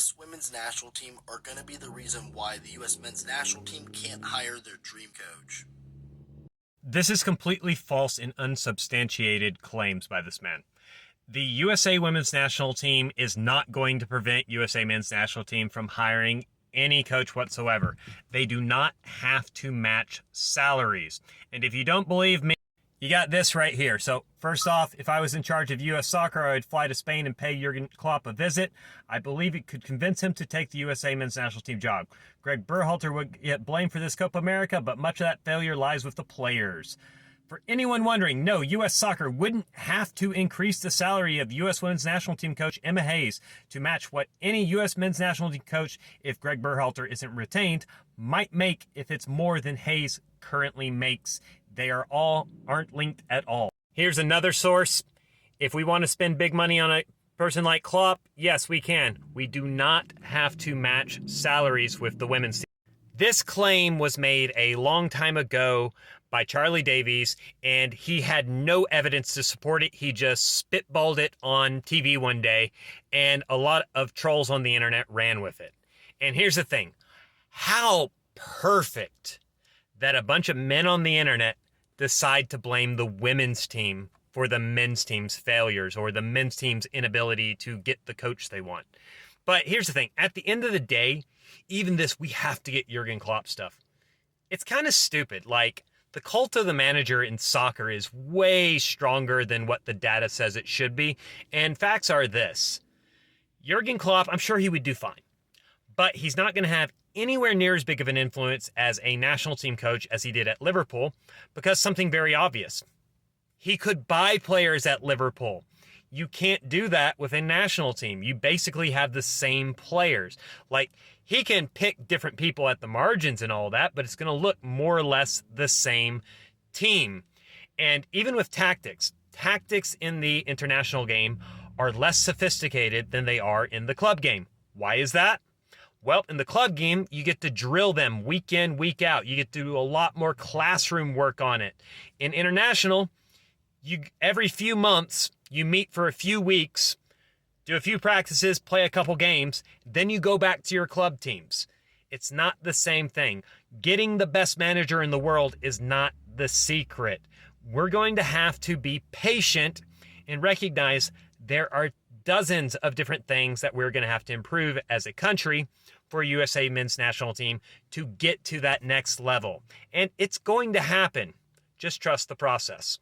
U.S. women's national team are going to be the reason why the U.S. men's national team can't hire their dream coach. This is completely false and unsubstantiated claims by this man. The USA women's national team is not going to prevent USA men's national team from hiring any coach whatsoever. They do not have to match salaries. And if you don't believe me, you got this right here. So first off, if I was in charge of U.S. soccer, I would fly to Spain and pay Jurgen Klopp a visit. I believe it could convince him to take the USA men's national team job. Greg Berhalter would get blamed for this Copa America, but much of that failure lies with the players. For anyone wondering, no, U.S. soccer wouldn't have to increase the salary of U.S. women's national team coach Emma Hayes to match what any U.S. men's national team coach, if Greg Berhalter isn't retained, might make if it's more than Hayes currently makes. They aren't linked at all. Here's another source. If we want to spend big money on a person like Klopp, yes, we can. We do not have to match salaries with the women's team. This claim was made a long time ago by Charlie Davies, and he had no evidence to support it. He just spitballed it on TV one day, and a lot of trolls on the internet ran with it. And here's the thing. How perfect that a bunch of men on the internet decide to blame the women's team for the men's team's failures or the men's team's inability to get the coach they want. But here's the thing. At the end of the day, even this, we have to get Jurgen Klopp stuff. It's kind of stupid. Like, the cult of the manager in soccer is way stronger than what the data says it should be. And facts are this. Jurgen Klopp, I'm sure he would do fine. But he's not going to have anywhere near as big of an influence as a national team coach as he did at Liverpool, because something very obvious. He could buy players at Liverpool. You can't do that with a national team. You basically have the same players. Like, he can pick different people at the margins and all that, but it's going to look more or less the same team. And even with tactics in the international game are less sophisticated than they are in the club game. Why is that? Well, in the club game, you get to drill them week in, week out. You get to do a lot more classroom work on it. In international, every few months, you meet for a few weeks, do a few practices, play a couple games, then you go back to your club teams. It's not the same thing. Getting the best manager in the world is not the secret. We're going to have to be patient and recognize there are dozens of different things that we're going to have to improve as a country for USA men's national team to get to that next level. And it's going to happen. Just trust the process.